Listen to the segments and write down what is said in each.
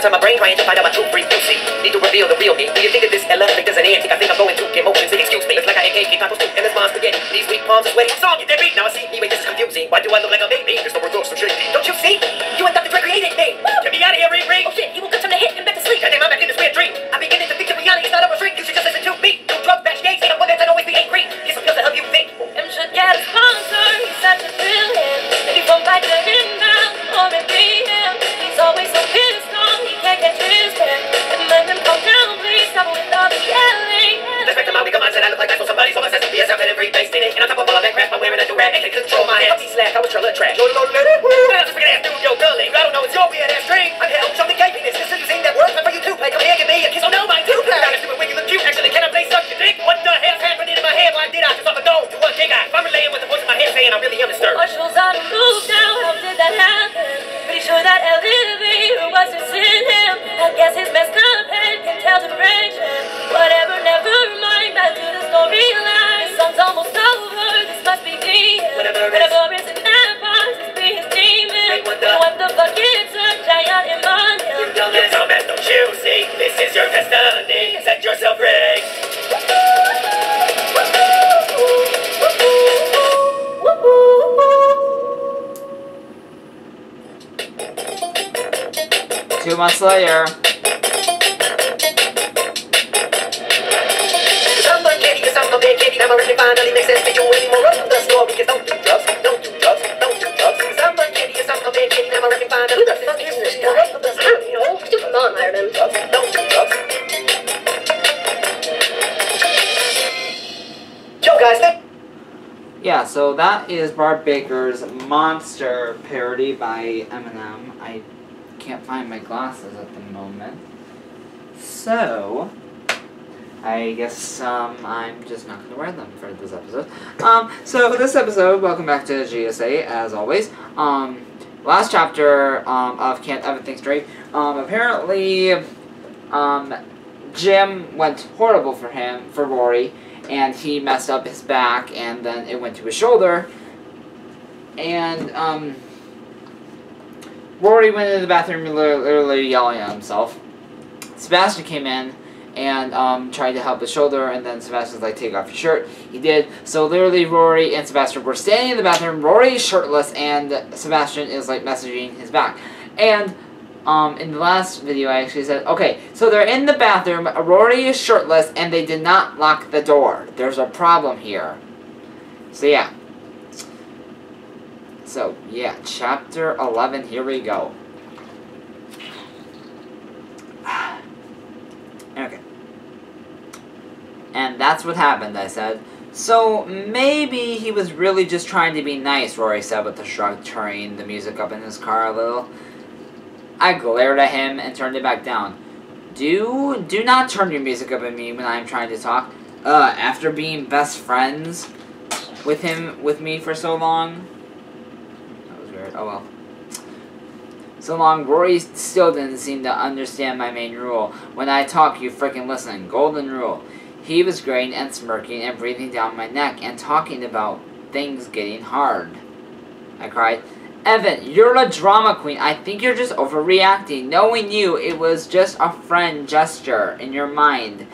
outside my brain trying to find out my true frequency. Need to reveal the real me. Do you think that this elevator's an antique? I think I'm going to get motion. So excuse me. It's like I ate cake, tacos, and this mom's spaghetti. These weak palms are sweaty. Song, you deadbeat. Now I see me. Wait, this is confusing. Why do I look like a baby? It's the reverse of shaky. Don't you see? You and Dr. Dre created me. Get me out of here, Ring. Oh shit, you woke up from the hit and back to sleep. Goddamn, I'm back in this weird dream. I'm beginning to think that reality is not over shrink. You should just listen to me. Do drugs, bash gays, ain't no one that's always be angry. Get some pills to help you think. M should get a sponsor. He's such a brilliant. Maybe from back to him now, or maybe him. He's always so pissed on. He can't catch his breath. And let him calm down, please. Stop with all the yelling. Let's back to my weaker mindset. I look like I saw somebody's on my sense of BS. I've been every face in it. And on top of all of that crap, I'm wearing a durag. I can't control my head. Puppy slack, I was trailer trash. Yo, let it work. Just freaking ass dude, yo, gully. I don't know, it's your weird ass dream. I'm hell, show me gayness. This is using that word for you to play. Come here, give me a kiss. Oh no, my two play. Got a stupid wig, you look cute. Actually, can I play suck your dick? What the hell's happening in my head? Why did I just off a dome to one big eye? If I'm relaying with the voice in my head saying I really am disturbed. Marshall's out of move now. How did that happen? Pretty sure that elevator was just in him. I guess his messed up head can tell direction. Whatever, never mind. Back to the storyline. The song's almost over. This must be the end. Whatever is in that box must be his demon. What the fuck is a giant in my head? You dumbass, don't you see? This is your destiny. Set yourself free. Two months later. Never really finally makes sense to you anymore. Of the story is don't do drugs, don't do drugs, don't do drugs. Someone candy is something candy. Never really find out who the fuck is this guy? Of the story, you know, stupid mom hired him. Don't do drugs. Yo guys, Yeah, so that is Bart Baker's Monster parody by Eminem. I can't find my glasses at the moment. So I guess I'm just not going to wear them for this episode. So for this episode, welcome back to GSA, as always. Last chapter of Can't Ever Think Straight. Apparently, Jim went horrible for Rory, and he messed up his back, and then it went to his shoulder. And Rory went into the bathroom literally yelling at himself. Sebastian came in and tried to help his shoulder, and then Sebastian's like, take off your shirt. He did. So literally Rory and Sebastian were standing in the bathroom. Rory is shirtless, and Sebastian is like messaging his back. And in the last video I actually said, okay, so they're in the bathroom, Rory is shirtless, and they did not lock the door. There's a problem here. So yeah. So yeah, chapter 11, here we go. Okay. And that's what happened, I said. So, maybe he was really just trying to be nice, Rory said with a shrug, turning the music up in his car a little. I glared at him and turned it back down. Do not turn your music up at me when I'm trying to talk. After being best friends with me for so long. That was weird. Oh well. So long, Rory still didn't seem to understand my main rule. When I talk, you frickin' listen. Golden rule. He was grinning and smirking and breathing down my neck and talking about things getting hard. I cried, Evan, you're a drama queen. I think you're just overreacting. Knowing you, it was just a friend gesture in your mind.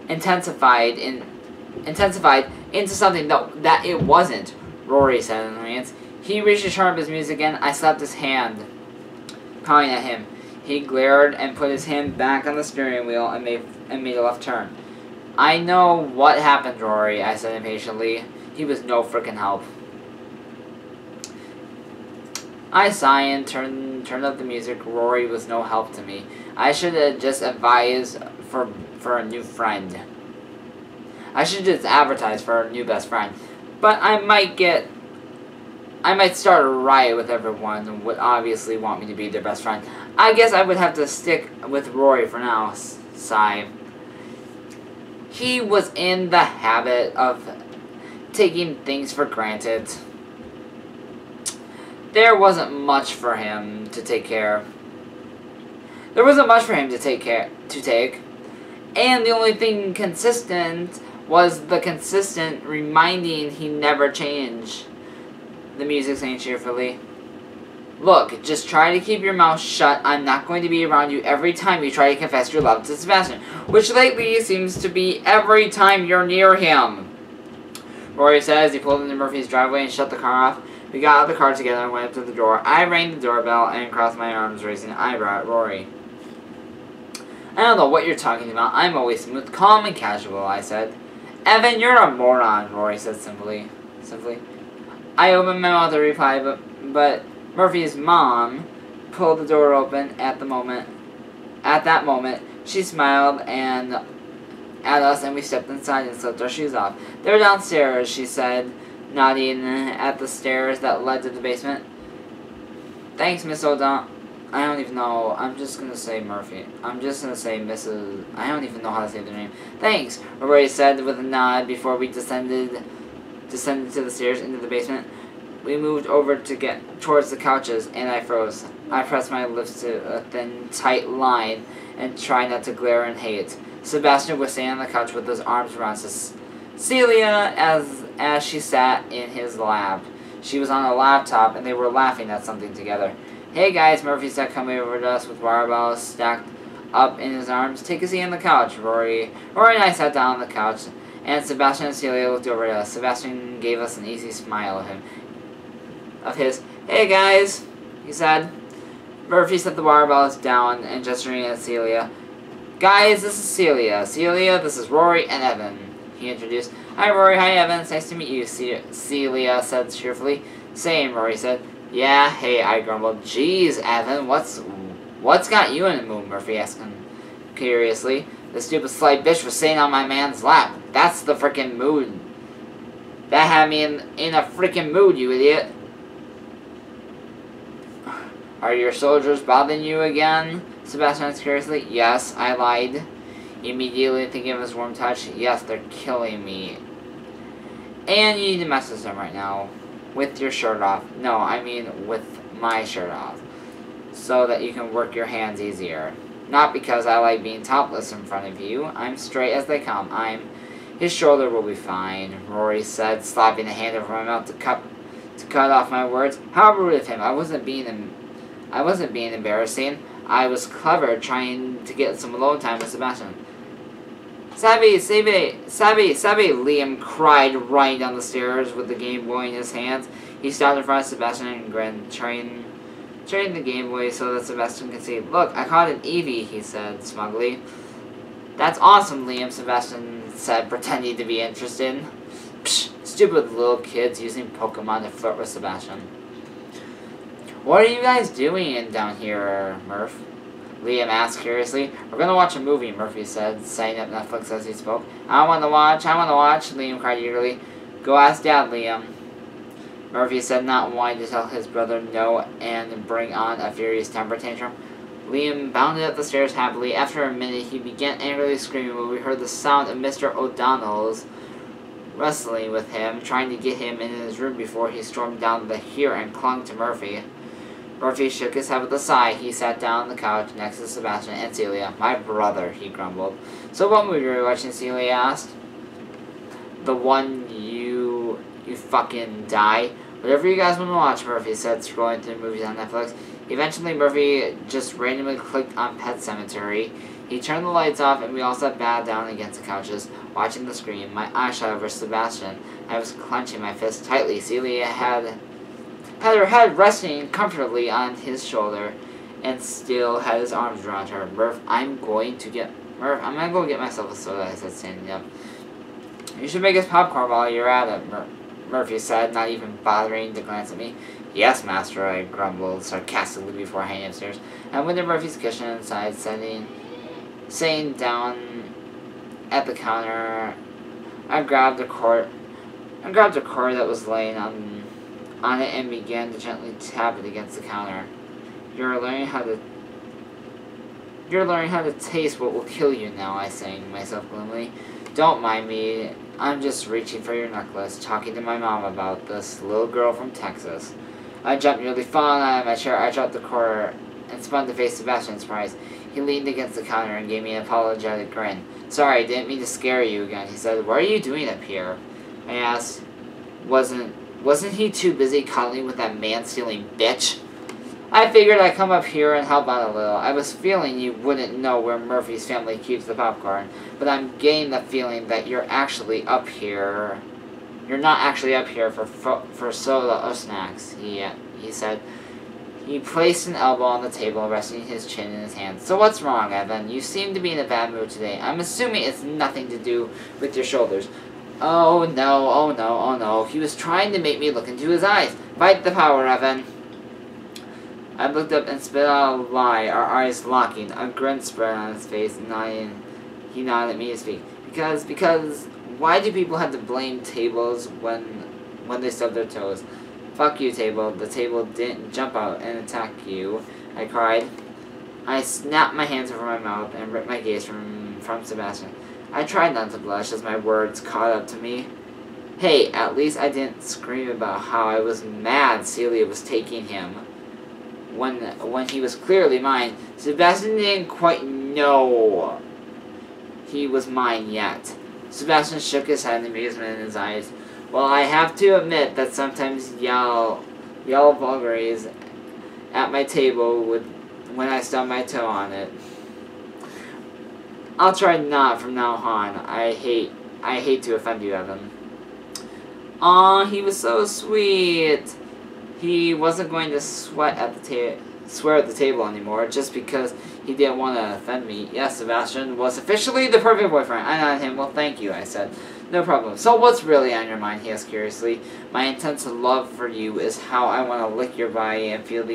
Intensified into something that it wasn't, Rory said in annoyance. He reached to turn up his music again. I slapped his hand, pointing at him. He glared and put his hand back on the steering wheel and made a left turn. I know what happened, Rory, I said impatiently. He was no frickin' help. I sighed and turned up the music. Rory was no help to me. I should have just advised for a new friend. I should just advertise for a new best friend. But I might start a riot with everyone and would obviously want me to be their best friend. I guess I would have to stick with Rory for now, sigh. He was in the habit of taking things for granted. There wasn't much for him to take. And the only thing consistent was the consistent reminding he never changed. The music sang cheerfully. Look, just try to keep your mouth shut. I'm not going to be around you every time you try to confess your love to Sebastian, which lately seems to be every time you're near him. Rory said as he pulled into Murphy's driveway and shut the car off. We got out of the car together and went up to the door. I rang the doorbell and crossed my arms, raising an eyebrow at Rory. I don't know what you're talking about. I'm always smooth, calm, and casual, I said. Evan, you're a moron, Rory said simply. I opened my mouth to reply, but Murphy's mom pulled the door open at that moment. She smiled at us, and we stepped inside and slipped our shoes off. They're downstairs, she said, nodding at the stairs that led to the basement. Thanks, Miss O'Donnell. I don't even know. I'm just going to say Murphy. I'm just going to say Mrs. I don't even know how to say their name. Thanks, Rory said with a nod before we descended to the stairs into the basement. We moved over to get towards the couches, and I froze. I pressed my lips to a thin, tight line and tried not to glare in hate. Sebastian was sitting on the couch with his arms around Celia as she sat in his lap. She was on a laptop, and they were laughing at something together. Hey guys, Murphy said, coming over to us with water bottles stacked up in his arms. Take a seat on the couch, Rory. Rory and I sat down on the couch, and Sebastian and Celia looked over at us. Sebastian gave us an easy smile of his. Hey guys, he said. Murphy set the water bottles down and gesturing at Celia. Guys, this is Celia. Celia, this is Rory and Evan, he introduced. Hi Rory, hi Evan, it's nice to meet you, Celia said cheerfully. Same, Rory said. Yeah, hey, I grumbled. Jeez, Evan, what's got you in the mood? Murphy asked him curiously. The stupid slight bitch was sitting on my man's lap. That's the frickin' mood. That had me in a frickin' mood, you idiot. Are your soldiers bothering you again? Sebastian asked curiously. Yes, I lied. Immediately thinking of his warm touch. Yes, they're killing me. And you need to mess with them right now. With your shirt off. No, I mean with my shirt off. So that you can work your hands easier. Not because I like being topless in front of you. I'm straight as they come. His shoulder will be fine, Rory said, slapping a hand over my mouth to cut off my words. How rude of him. I wasn't being embarrassing. I was clever, trying to get some alone time with Sebastian. Savvy, Liam cried, running down the stairs with the Game Boy in his hands. He stopped in front of Sebastian and grinned, turning the Game Boy so that Sebastian could see. Look, I caught an Eevee, he said smugly. That's awesome, Liam, Sebastian said, pretending to be interested. Psh, stupid little kids using Pokemon to flirt with Sebastian. What are you guys doing down here, Murph? Liam asked curiously. We're gonna watch a movie, Murphy said, setting up Netflix as he spoke. I wanna watch, Liam cried eagerly. Go ask Dad, Liam. Murphy said, not wanting to tell his brother no and bring on a furious temper tantrum. Liam bounded up the stairs happily. After a minute, he began angrily screaming when we heard the sound of Mr. O'Donnell's wrestling with him, trying to get him in his room before he stormed down the hill and clung to Murphy. Murphy shook his head with a sigh. He sat down on the couch next to Sebastian and Celia. My brother, he grumbled. So what movie were you watching, Celia asked. The one you fucking die. Whatever you guys want to watch, Murphy said, scrolling through movies on Netflix. Eventually, Murphy just randomly clicked on Pet Sematary. He turned the lights off, and we all sat back down against the couches, watching the screen. My eyes shot over Sebastian. I was clenching my fist tightly. Celia had her head resting comfortably on his shoulder, and still had his arms around her. Murph, I'm gonna go get myself a soda, I said, standing up. You should make us popcorn while you're at it, Murphy said, not even bothering to glance at me. Yes, master, I grumbled sarcastically before hanging upstairs. I went to Murphy's kitchen inside, sitting down at the counter. I grabbed a cord that was laying on it and began to gently tap it against the counter. You're learning how to taste what will kill you now, I sang to myself gloomily. Don't mind me. I'm just reaching for your necklace, talking to my mom about this little girl from Texas. I jumped, nearly falling out of my chair. I dropped the cord and spun to face Sebastian in surprise. He leaned against the counter and gave me an apologetic grin. Sorry, didn't mean to scare you again, he said. What are you doing up here? I asked. Wasn't he too busy cuddling with that man-stealing bitch? I figured I'd come up here and help out a little. I was feeling you wouldn't know where Murphy's family keeps the popcorn, but I'm getting the feeling that you're actually up here. You're not actually up here for soda or snacks, he said. He placed an elbow on the table, resting his chin in his hand. So what's wrong, Evan? You seem to be in a bad mood today. I'm assuming it's nothing to do with your shoulders. Oh no, oh no, oh no. He was trying to make me look into his eyes. Fight the power, Evan. I looked up and spit out a lie, our eyes locking. A grin spread on his face, and he nodded at me to speak. Because, why do people have to blame tables when they stub their toes? Fuck you, table. The table didn't jump out and attack you, I cried. I snapped my hands over my mouth and ripped my gaze from Sebastian. I tried not to blush as my words caught up to me. Hey, at least I didn't scream about how I was mad Celia was taking him. When he was clearly mine, Sebastian didn't quite know he was mine yet. Sebastian shook his head in amusement in his eyes. Well, I have to admit that sometimes yell vulgarities at my table when I stub my toe on it. I'll try not from now on. I hate to offend you, Evan. Aw, he was so sweet. He wasn't going to swear at the table anymore just because he didn't want to offend me. Yes, Sebastian was officially the perfect boyfriend. I nodded him. Well, thank you, I said. No problem. So what's really on your mind, he asked curiously. My intense love for you is how I want to lick your body and feel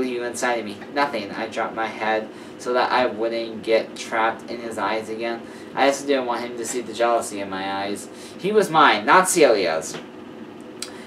you inside of me. Nothing. I dropped my head so that I wouldn't get trapped in his eyes again. I just didn't want him to see the jealousy in my eyes. He was mine, not Celia's.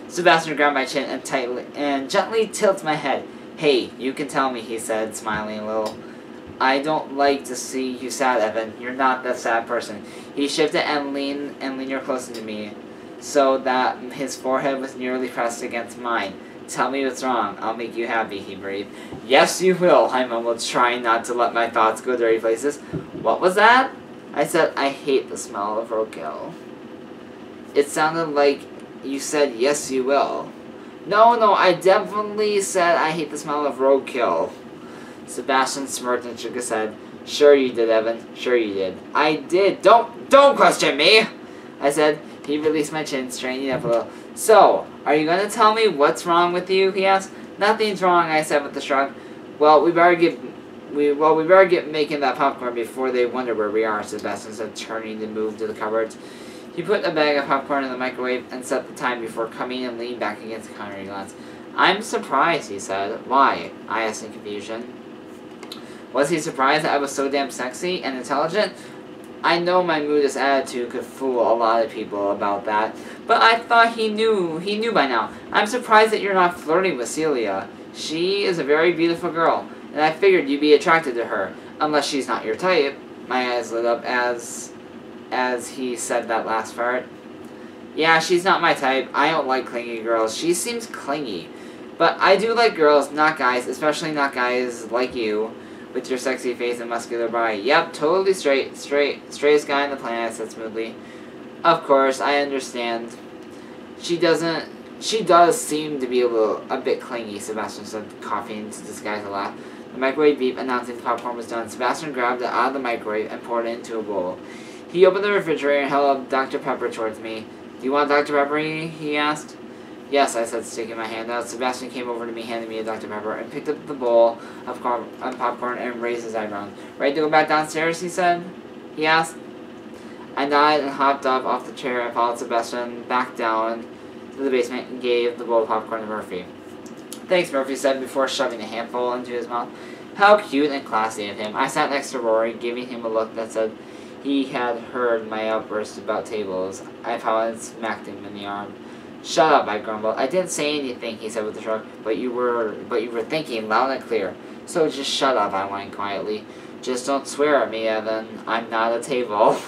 Sebastian grabbed my chin and gently tilted my head. Hey, you can tell me, he said, smiling a little. I don't like to see you sad, Evan. You're not that sad person. He shifted and leaned closer to me, so that his forehead was nearly pressed against mine. Tell me what's wrong. I'll make you happy, he breathed. Yes, you will, I mumbled, trying not to let my thoughts go dirty places. What was that? I said, I hate the smell of roadkill. It sounded like you said, yes, you will. No, I definitely said I hate the smell of roadkill. Sebastian smirked and shook his head. Sure you did, Evan. Sure you did. I did. Don't question me, I said. He released my chin, straightening up a little. So, are you going to tell me what's wrong with you, he asked. Nothing's wrong, I said with a shrug. Well, we better get making that popcorn before they wonder where we are, Sebastian said, turning to move to the cupboards. He put a bag of popcorn in the microwave and set the time before coming and leaned back against the counter glass. I'm surprised, he said. Why? I asked in confusion. Was he surprised that I was so damn sexy and intelligent? I know my moodless attitude could fool a lot of people about that, but I thought he knew by now. I'm surprised that you're not flirting with Celia. She is a very beautiful girl, and I figured you'd be attracted to her, unless she's not your type. My eyes lit up as he said that last part. Yeah, she's not my type. I don't like clingy girls. She seems clingy. But I do like girls, not guys, especially not guys like you, with your sexy face and muscular body. Yep, totally straightest guy on the planet, I said smoothly. Of course, I understand. She does seem to be a bit clingy, Sebastian said, coughing to disguise a laugh. The microwave beeped, announcing the popcorn was done. Sebastian grabbed it out of the microwave and poured it into a bowl. He opened the refrigerator and held up Dr. Pepper towards me. Do you want Dr. Pepper, he asked. Yes, I said, sticking my hand out. Sebastian came over to me, handed me a Dr. Pepper, and picked up the bowl of popcorn and raised his eyebrows. Ready to go back downstairs, he asked. I nodded and hopped up off the chair and followed Sebastian back down to the basement and gave the bowl of popcorn to Murphy. Thanks, Murphy said before shoving a handful into his mouth. How cute and classy of him. I sat next to Rory, giving him a look that said he had heard my outburst about tables. I pouted and smacked him in the arm. Shut up, I grumbled. I didn't say anything, he said with a shrug, but you were thinking loud and clear. So just shut up, I whined quietly. Just don't swear at me, Evan. I'm not a table.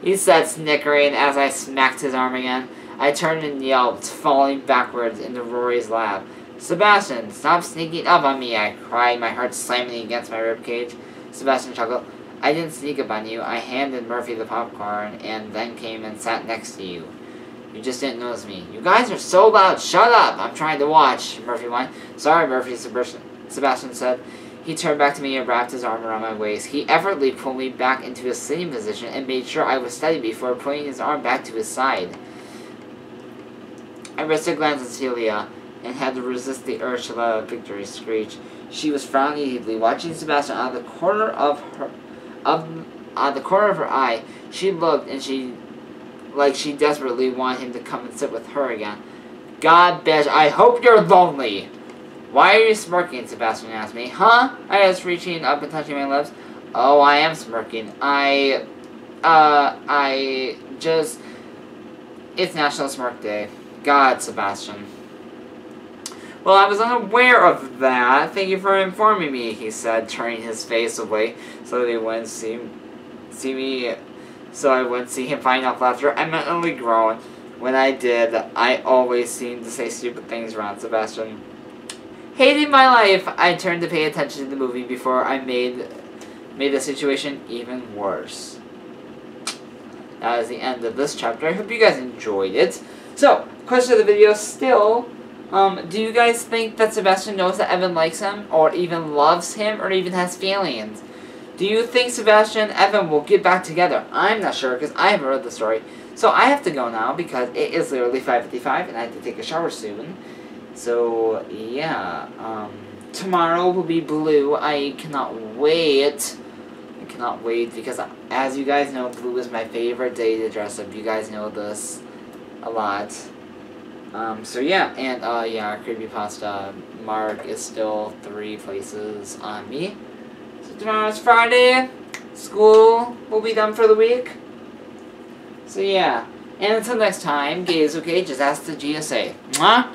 He said, snickering as I smacked his arm again. I turned and yelped, falling backwards into Rory's lap. Sebastian, stop sneaking up on me, I cried, my heart slamming against my ribcage. Sebastian chuckled. I didn't sneak up on you. I handed Murphy the popcorn and then came and sat next to you. You just didn't notice me. You guys are so loud. Shut up. I'm trying to watch, Murphy whined. Sorry, Murphy, Sebastian said. He turned back to me and wrapped his arm around my waist. He effortlessly pulled me back into a sitting position and made sure I was steady before putting his arm back to his side. I rested a glance at Celia and had to resist the urge to let a victory screech. She was frowning deeply, watching Sebastian out of the corner of her eye. She looked, and she desperately wanted him to come and sit with her again. God bitch, I hope you're lonely. Why are you smirking? Sebastian asked me. Huh? I asked, reaching up and touching my lips. Oh, I am smirking. It's National Smirk Day. God, Sebastian. Well, I was unaware of that. Thank you for informing me, he said, turning his face away so that he wouldn't see me, so I wouldn't see him fighting off laughter. I mentally groaned. When I did, I always seemed to say stupid things around Sebastian. Hating my life, I turned to pay attention to the movie before I made the situation even worse. That is the end of this chapter. I hope you guys enjoyed it. So, question of the video still, do you guys think that Sebastian knows that Evan likes him, or even loves him, or even has feelings? Do you think Sebastian and Evan will get back together? I'm not sure, because I haven't read the story. So I have to go now, because it is literally 5:55, and I have to take a shower soon. So, yeah, tomorrow will be blue. I cannot wait. I cannot wait, because as you guys know, blue is my favorite day to dress up. You guys know this a lot. So yeah, and yeah, creepypasta mark is still 3 places on me. So tomorrow's Friday. School will be done for the week. So yeah, and until next time, gays, okay, just ask the GSA. Mwah!